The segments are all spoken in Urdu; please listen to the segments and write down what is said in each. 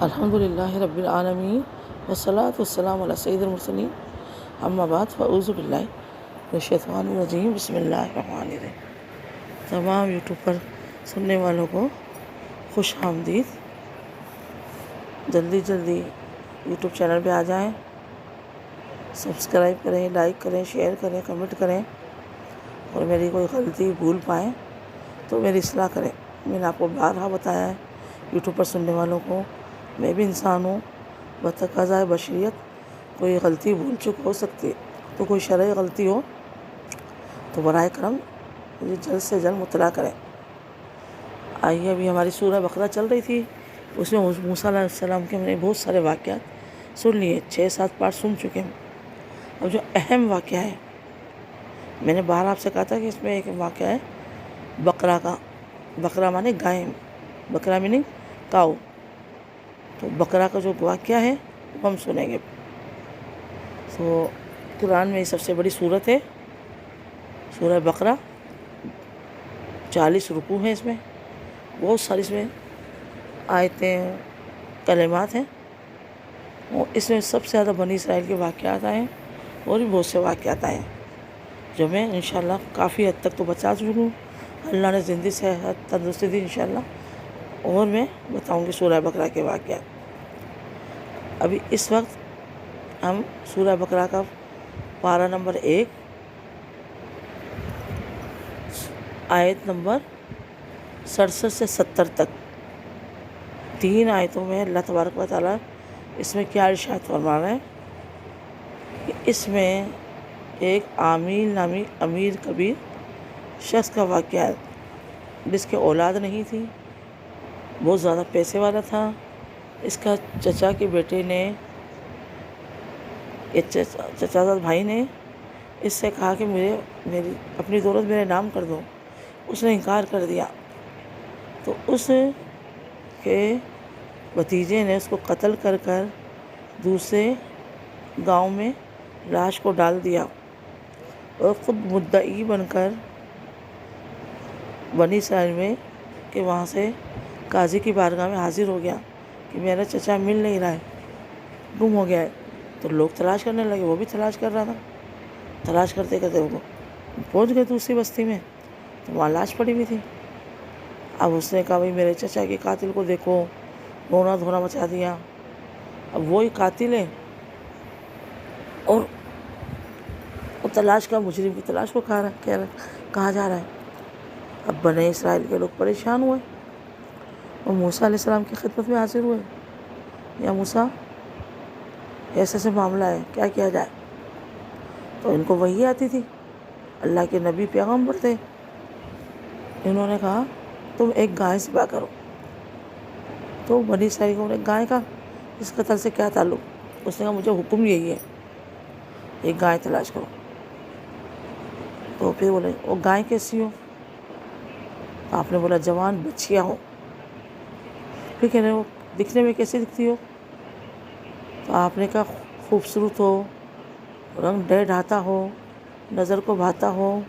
الحمدللہ رب العالمین والصلاۃ والسلام علی سید المرسلین اما بعد فاعوذ باللہ من الشیطان الرجیم بسم اللہ الرحمن الرحیم۔ تمام یوٹیوب پر سننے والوں کو خوش آمدید۔ جلدی یوٹیوب چینل پہ آ جائیں، سبسکرائب کریں، لائک کریں، شیئر کریں، کمنٹ کریں، اور میری کوئی غلطی بھول پائیں تو میری اصلاح کریں۔ میں نے آپ کو بارہا بتایا ہے یوٹیوب پر سننے والوں کو، میں بھی انسان ہوں، بتقاضۂ بشریت کوئی غلطی بھول چک ہو سکتی ہے، تو کوئی شرعی غلطی ہو تو براہ کرم مجھے جلد سے جلد مطلع کریں۔ آئیے، ابھی ہماری سورہ بقرہ چل رہی تھی، اس میں موسیٰ علیہ السلام کے ہم نے بہت سارے واقعات سن لیے، 6-7 پارٹ سن چکے ہیں۔ اب جو اہم واقعہ ہے، میں نے باہر آپ سے کہا تھا کہ اس میں ایک واقعہ ہے بقرہ کا۔ بقرہ مانے گائے، بقرہ میننگ کاؤ۔ تو بقرہ کا جو واقعہ ہے وہ ہم سنیں گے۔ تو قرآن میں سب سے بڑی سورت ہے سورہ بقرہ، 40 رکوع ہیں اس میں، بہت ساری اس میں آیتیں، کلمات ہیں، اور اس میں سب سے زیادہ بنی اسرائیل کے واقعات آئے ہیں، اور بھی بہت سے واقعات آئے ہیں جو میں انشاءاللہ کافی حد تک تو بچا چکی ہوں۔ اللہ نے زندگی صحت تندرستی دی انشاءاللہ، اور میں بتاؤں گی سورہ بقرہ کے واقعات۔ ابھی اس وقت ہم سورہ بقرہ کا پارہ نمبر 1 آیت نمبر 67 سے 70 تک، 3 آیتوں میں اللہ تبارک و تعالیٰ اس میں کیا ارشاد فرما رہے ہیں کہ اس میں ایک عامل نامی امیر کبیر شخص کا واقعہ ہے، جس کے اولاد نہیں تھی، بہت زیادہ پیسے والا تھا۔ اس کا چچا کے بیٹے نے، چچا زاد بھائی نے اس سے کہا کہ میری اپنی دولت میرے نام کر دو۔ اس نے انکار کر دیا، تو اس کے بھتیجے نے اس کو قتل کر دوسرے گاؤں میں لاش کو ڈال دیا، اور خود مدعی بن کر بنی اسرائیل میں کہ وہاں سے قاضی کی بارگاہ میں حاضر ہو گیا کہ میرا چچا مل نہیں رہا ہے، گم ہو گیا ہے۔ تو لوگ تلاش کرنے لگے، وہ بھی تلاش کر رہا تھا، تلاش کرتے کرتے وہ پہنچ گئے دوسری بستی میں، تو وہاں لاش پڑی ہوئی تھی۔ اب اس نے کہا بھائی میرے چچا کے قاتل کو دیکھو، رونا دھونا مچا دیا۔ اب وہی قاتل ہے، اور وہ تلاش کا مجرم کی تلاش کو کہا جا رہا ہے۔ اب بنی اسرائیل کے لوگ پریشان ہوئے، اور موسیٰ علیہ السلام کی خدمت میں حاضر ہوئے، یا موسیٰ ایسے معاملہ ہے، کیا کیا جائے؟ تو ان کو وحی آتی تھی، اللہ کے نبی پیغمبر تھے۔ انہوں نے کہا تم ایک گائے ذبح کرو۔ تو بنی اسرائیل کو گائے کا اس قتل سے کیا تعلق؟ اس نے کہا مجھے حکم یہی ہے، ایک گائے تلاش کرو۔ تو پھر بولے وہ گائے کیسی ہو؟ تو آپ نے بولا جوان بچھیا ہو۔ پھر کہہ رہے وہ دکھنے میں کیسی دکھتی ہو؟ تو آپ نے کہا خوبصورت ہو، رنگ ڈھاتا ہو، نظر کو بھاتا ہو۔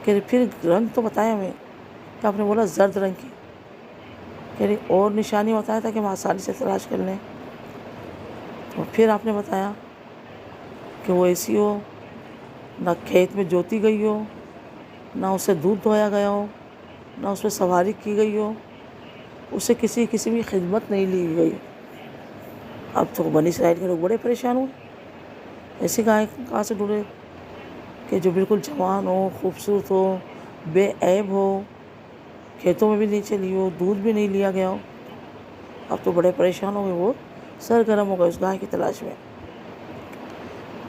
کہ پھر رنگ تو بتایا ہمیں، تو آپ نے بولا زرد رنگ کی۔ کہ اور نشانی بتایا تھا کہ ہم آسانی سے تلاش کر لیں۔ تو پھر آپ نے بتایا کہ وہ ایسی ہو نہ کھیت میں جوتی گئی ہو، نہ اسے دودھ دھویا گیا ہو، نہ اس پہ سواری کی گئی ہو، اسے کسی قسم کی خدمت نہیں لی گئی۔ اب تو بنی اسرائیل کے لوگ بڑے پریشان ہوئے، ایسی گائے کہاں سے ڈھونڈے کہ جو بالکل جوان ہو، خوبصورت ہو، بے عیب ہو، کھیتوں میں بھی نہیں چلی ہو، دودھ بھی نہیں لیا گیا ہو۔ اب تو بڑے پریشان ہو گئے، وہ سرگرم ہو گئے اس گائے کی تلاش میں۔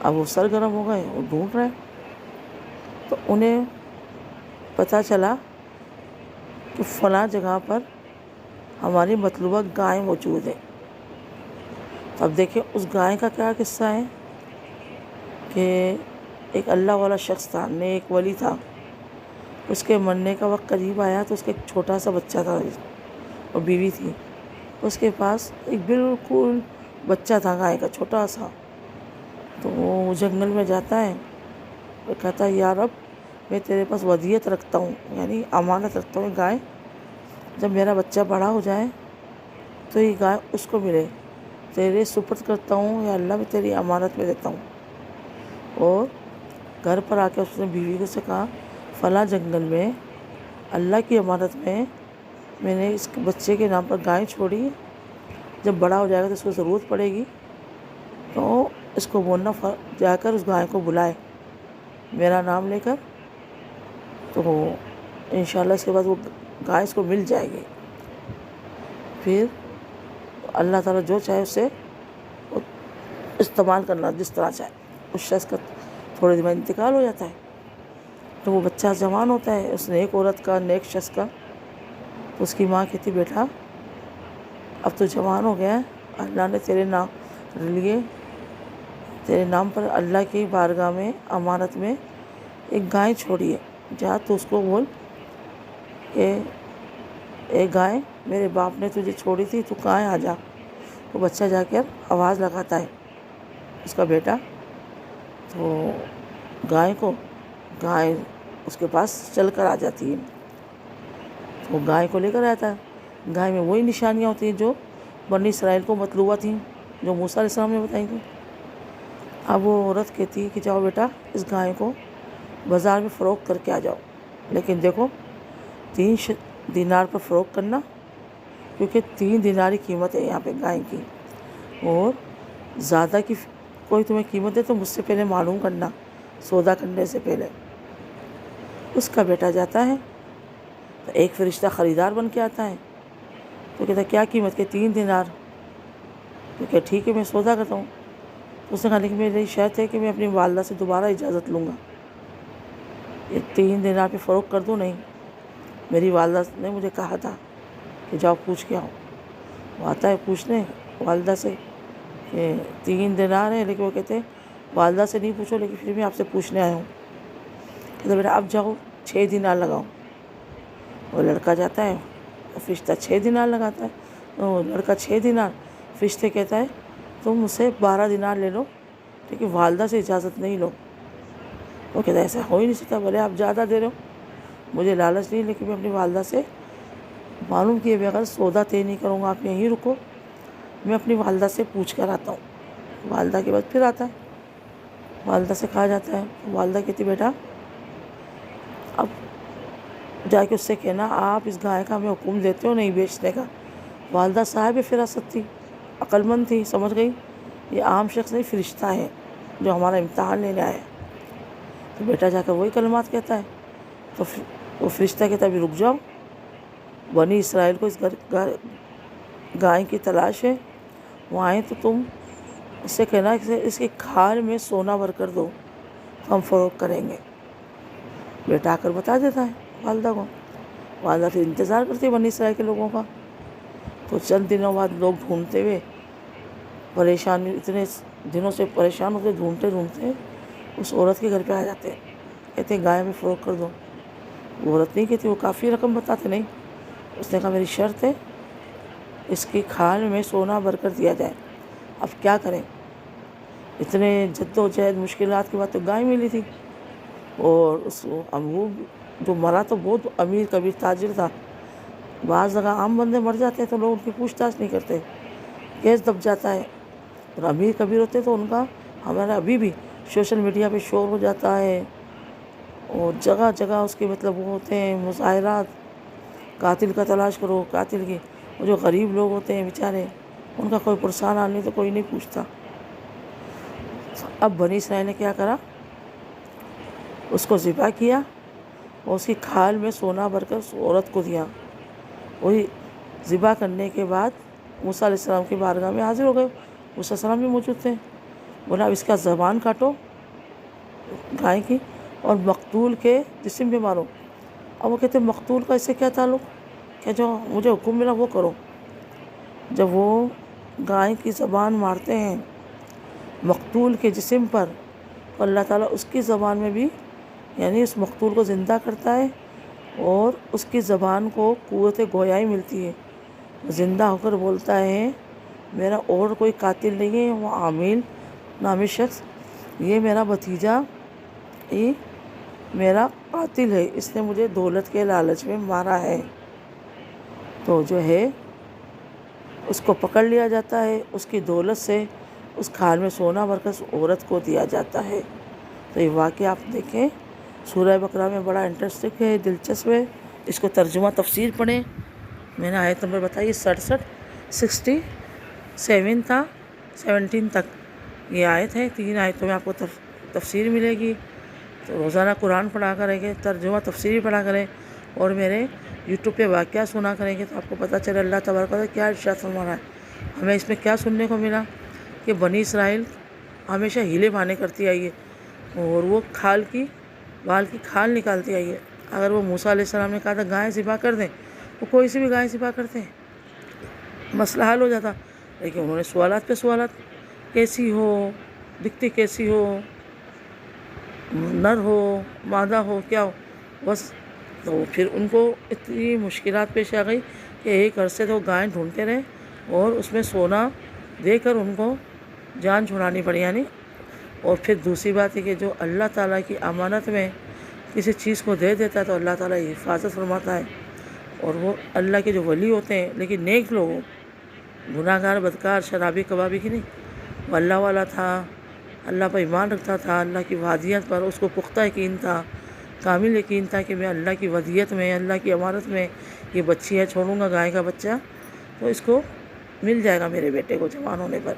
اب وہ سرگرم ہو گئے، وہ ڈھونڈ رہے ہیں۔ تو انہیں پتہ چلا کہ فلاں جگہ پر ہماری مطلوبہ گائے موجود ہے۔ تو اب دیکھیں اس گائے کا کیا قصہ ہے کہ ایک اللہ والا شخص تھا، نیک ولی تھا، اس کے مرنے کا وقت قریب آیا تو اس کا ایک چھوٹا سا بچہ تھا اور بیوی تھی، اس کے پاس ایک بالکل بچہ تھا گائے کا چھوٹا سا۔ تو وہ جنگل میں جاتا ہے، وہ کہتا ہے یا رب میں تیرے پاس ودیعت رکھتا ہوں، یعنی امانت رکھتا ہوں گائے، جب میرا بچہ بڑا ہو جائے تو یہ گائے اس کو ملے۔ تیرے سپرد کرتا ہوں یا اللہ، میں تیری امانت میں دیتا ہوں۔ اور گھر پر آ کے اس نے بیوی کو سے کہا فلاں جنگل میں اللہ کی امانت میں نے اس بچے کے نام پر گائے چھوڑی ہے، جب بڑا ہو جائے گا تو اس کو ضرورت پڑے گی تو اس کو بولنا جا کر اس گائے کو بلائے میرا نام لے کر، تو انشاءاللہ اس کے بعد وہ گائے اس کو مل جائے گی۔ پھر اللہ تعالیٰ جو چاہے اسے استعمال کرنا جس طرح چاہے۔ اس شخص کا تھوڑے دن میں انتقال ہو جاتا ہے، تو وہ بچہ جوان ہوتا ہے اس نیک عورت کا، نیک شخص کا، تو اس کی ماں کہتی بیٹا اب تو جوان ہو گیا ہے، اللہ نے تیرے نام پر اللہ کی بارگاہ میں امانت میں ایک گائے چھوڑی ہے، جا تو اس کو بول کہ اے گائے میرے باپ نے تجھے چھوڑی تھی، تو کہاں ہے، آ جا۔ وہ بچہ جا کر آواز لگاتا ہے اس کا بیٹا، تو گائے اس کے پاس چل کر آ جاتی ہے، تو وہ گائے کو لے کر آتا ہے۔ گائے میں وہی نشانیاں ہوتی ہیں جو بنی اسرائیل کو مطلوبہ تھیں، جو موسیٰ علیہ السلام نے بتائی تھیں۔ اب وہ عورت کہتی ہے کہ جاؤ بیٹا اس گائے کو بازار میں فروخت کر کے آ جاؤ، لیکن دیکھو 3 دینار پر فروخت کرنا، کیونکہ 3 دینار کی قیمت ہے یہاں پہ گائے کی، اور زیادہ کی کوئی تمہیں قیمت ہے تو مجھ سے پہلے معلوم کرنا سودا کرنے سے پہلے۔ اس کا بیٹا جاتا ہے تو ایک فرشتہ خریدار بن کے آتا ہے، تو کہتا ہے کیا قیمت کے 3 دینار، تو کہ ٹھیک ہے میں سودا کرتا ہوں۔ تو اس نے کہا لیکن میری شرط ہے کہ میں اپنی والدہ سے دوبارہ اجازت لوں گا، یہ 3 دینار پہ فروخت کر دوں نہیں، میری والدہ نے مجھے کہا تھا کہ جاؤ پوچھ کے آؤ۔ وہ آتا ہے پوچھنے والدہ سے کہ 3 دینار ہے، لیکن وہ کہتے ہیں والدہ سے نہیں پوچھو، لیکن پھر بھی آپ سے پوچھنے آیا ہوں۔ کہتے بیٹا اب جاؤ 6 دینار لگاؤ۔ وہ لڑکا جاتا ہے، فرشتہ 6 دینار لگاتا ہے، وہ لڑکا 6 دینار، فرشتے کہتا ہے تم مجھ سے 12 دینار لے لو، لیکن والدہ سے اجازت نہیں لو۔ وہ کہتا ہے ایسا ہو ہی نہیں سکتا، بھلے آپ زیادہ دے رہے ہو، مجھے لالچ نہیں، لیکن میں اپنی والدہ سے معلوم کیے بغیر سودا طے نہیں کروں گا، آپ یہیں رکو، میں اپنی والدہ سے پوچھ کر آتا ہوں۔ والدہ کے بعد پھر آتا ہے، والدہ سے کہا جاتا ہے، والدہ کہتی بیٹا اب جا کے اس سے کہنا آپ اس گائے کا ہمیں حکم دیتے ہو نہیں بیچنے کا۔ والدہ صاحب فراست تھی، عقل مند تھی، سمجھ گئی یہ عام شخص نہیں فرشتہ ہے جو ہمارا امتحان لینے آیا ہے۔ تو بیٹا جا کر وہی کلمات کہتا ہے، تو وہ فرشتہ کہتا ہے ابھی رک جاؤ، بنی اسرائیل کو اس گائے کی تلاش ہے، وہ آئیں تو تم اس سے کہنا کہ اس کی کھال میں سونا بھر کر دو تو ہم فروخت کریں گے۔ بیٹا آ کر بتا دیتا ہے والدہ کو، والدہ پھر انتظار کرتی ہے بنی اسرائیل کے لوگوں کا۔ تو چند دنوں بعد لوگ ڈھونڈتے ہوئے اتنے دنوں سے پریشان ہوتے ڈھونڈتے اس عورت کے گھر پہ آ جاتے ہیں، کہتے ہیں گائے میں فروخت کر دو۔ وہ عورت نہیں کہتی، وہ کافی رقم بتاتے نہیں، اس نے کہا میری شرط ہے اس کی کھال میں سونا بھر کر دیا جائے۔ اب کیا کریں، اتنے جد و جہد مشکلات کے بعد تو گائے ملی تھی، اور وہ جو مرا تو بہت امیر کبیر تاجر تھا۔ بعض جگہ عام بندے مر جاتے ہیں تو لوگ ان کی پوچھ تاچھ نہیں کرتے، کیس دب جاتا ہے، اور امیر کبیر ہوتے تو ان کا ہمارا ابھی بھی سوشل میڈیا پہ شور ہو جاتا ہے، اور جگہ جگہ اس کے مطلب وہ ہوتے ہیں مظاہرات، قاتل کا تلاش کرو، قاتل کی۔ وہ جو غریب لوگ ہوتے ہیں بیچارے، ان کا کوئی پرسان حال نہیں تو کوئی نہیں پوچھتا۔ اب بنی اسرائیل نے کیا کرا، اس کو ذبح کیا اور اس کی کھال میں سونا بھر کر اس عورت کو دیا۔ وہی ذبح کرنے کے بعد موسیٰ علیہ السلام کی بارگاہ میں حاضر ہو گئے، موسیٰ علیہ السلام بھی موجود تھے۔ بولا اب اس کا زبان کاٹو گائے کی، اور مقتول کے جسم پہ مارو۔ اب وہ کہتے ہیں مقتول کا اس سے کیا تعلق، کہ جو مجھے حکم ملا وہ کرو۔ جب وہ گائے کی زبان مارتے ہیں مقتول کے جسم پر، تو اللہ تعالیٰ اس کی زبان میں بھی یعنی اس مقتول کو زندہ کرتا ہے، اور اس کی زبان کو قوت گویائی ملتی ہے، زندہ ہو کر بولتا ہے میرا اور کوئی قاتل نہیں ہے، وہ عامل نامی شخص، یہ میرا بھتیجا یہ میرا قاتل ہے، اس نے مجھے دولت کے لالچ میں مارا ہے۔ تو جو ہے اس کو پکڑ لیا جاتا ہے، اس کی دولت سے اس کھال میں سونا بھر کر اس عورت کو دیا جاتا ہے۔ تو یہ واقعہ آپ دیکھیں سورہ بقرہ میں، بڑا انٹرسٹنگ ہے، دلچسپ ہے۔ اس کو ترجمہ تفسیر پڑھیں۔ میں نے آیت نمبر بتائی 67، 67 تھا 17 تک یہ آیت ہے۔ 3 آیتوں میں آپ کو تفسیر ملے گی۔ تو روزانہ قرآن پڑھا کریں گے، ترجمہ تفسیر پڑھا کریں، اور میرے یوٹیوب پہ واقعہ سنا کریں گے تو آپ کو پتہ چلے اللہ تبارک و تعالیٰ کیا ارشاد فرما رہا ہے۔ ہمیں اس میں کیا سننے کو ملا کہ بنی اسرائیل ہمیشہ ہیلے بہانے کرتی آئی ہے، اور وہ بال کی کھال نکالتی آئی ہے۔ اگر وہ موسیٰ علیہ السلام نے کہا تھا گائے ذبح کر دیں، وہ کوئی سی بھی گائے ذبح کرتے ہیں، مسئلہ حل ہو جاتا، لیکن انہوں نے سوالات پہ سوالات، کیسی ہو، دکھتی کیسی ہو، نر ہو، مادہ ہو، کیا ہو، بس۔ تو پھر ان کو اتنی مشکلات پیش آ گئی کہ ایک عرصے تو گائیں ڈھونڈتے رہے، اور اس میں سونا دے کر ان کو جان چھڑانی پڑی یعنی۔ اور پھر دوسری بات ہے کہ جو اللہ تعالیٰ کی امانت میں کسی چیز کو دے دیتا ہے تو اللہ تعالیٰ حفاظت فرماتا ہے، اور وہ اللہ کے جو ولی ہوتے ہیں، لیکن نیک لوگ، گناہ گار، بدکار، شرابی، کبابی کی نہیں، وہ اللہ والا تھا، اللہ پر ایمان رکھتا تھا، اللہ کی وحدانیت پر اس کو پختہ یقین تھا، کامل یقین تھا کہ میں اللہ کی وحدانیت میں، اللہ کی امانت میں یہ بچی ہے، چھوڑوں گا گائے کا بچہ تو اس کو مل جائے گا میرے بیٹے کو جوان ہونے پر۔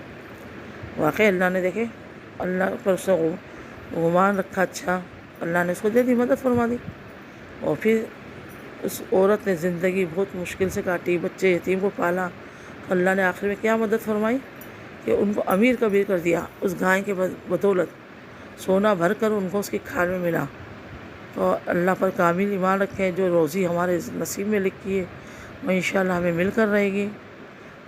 واقعی اللہ نے دیکھے اللہ پر اس نے گمان رکھا، اچھا اللہ نے اس کو دے دی، مدد فرما دی۔ اور پھر اس عورت نے زندگی بہت مشکل سے کاٹی، بچے یتیم کو پالا، اللہ نے آخر میں کیا مدد فرمائی کہ ان کو امیر کبیر کر دیا، اس گائے کے بدولت سونا بھر کر ان کو اس کی کھال میں ملا۔ تو اللہ پر کامل ایمان رکھیں، جو روزی ہمارے نصیب میں لکھی ہے وہ انشاءاللہ ہمیں مل کر رہے گی،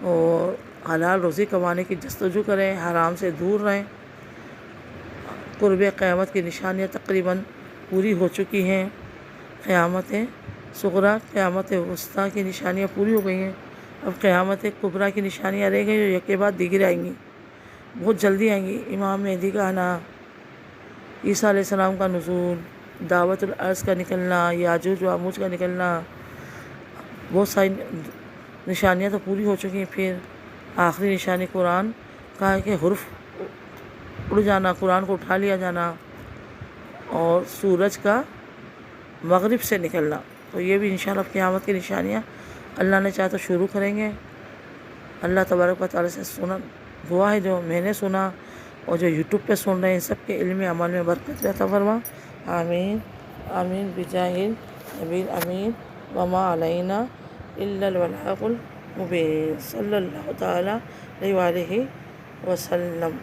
اور حلال روزی کمانے کی جستجو کریں، حرام سے دور رہیں۔ قرب قیامت کی نشانیاں تقریباً پوری ہو چکی ہیں، قیامت صغریٰ، قیامت وسطیٰ کی نشانیاں پوری ہو گئی ہیں، اب قیامت کبریٰ کی نشانیاں رہ گئی جو یک کے بعد دیگر آئیں گی، بہت جلدی آئیں گی۔ امام مہدی کا آنا، عیسیٰ علیہ السلام کا نزول، دعوت الارض کا نکلنا، یاجوج و ماجوج کا نکلنا، بہت ساری نشانیاں تو پوری ہو چکی ہیں۔ پھر آخری نشانی قرآن کا ہے کہ حرف اڑ جانا، قرآن کو اٹھا لیا جانا، اور سورج کا مغرب سے نکلنا۔ تو یہ بھی انشاءاللہ قیامت کی نشانیاں اللہ نے چاہا تو شروع کریں گے۔ اللہ تبارک و تعالیٰ سے سنا دعا ہے جو میں نے سنا اور جو یوٹیوب پہ سن رہے ہیں، سب کے علم عمل میں برکت عطا فرما، آمین آمین بجاہ نبی امین وما علینا الا البلاغ المبین، صلی اللہ تعالیٰ علیہ وآلہ وسلم۔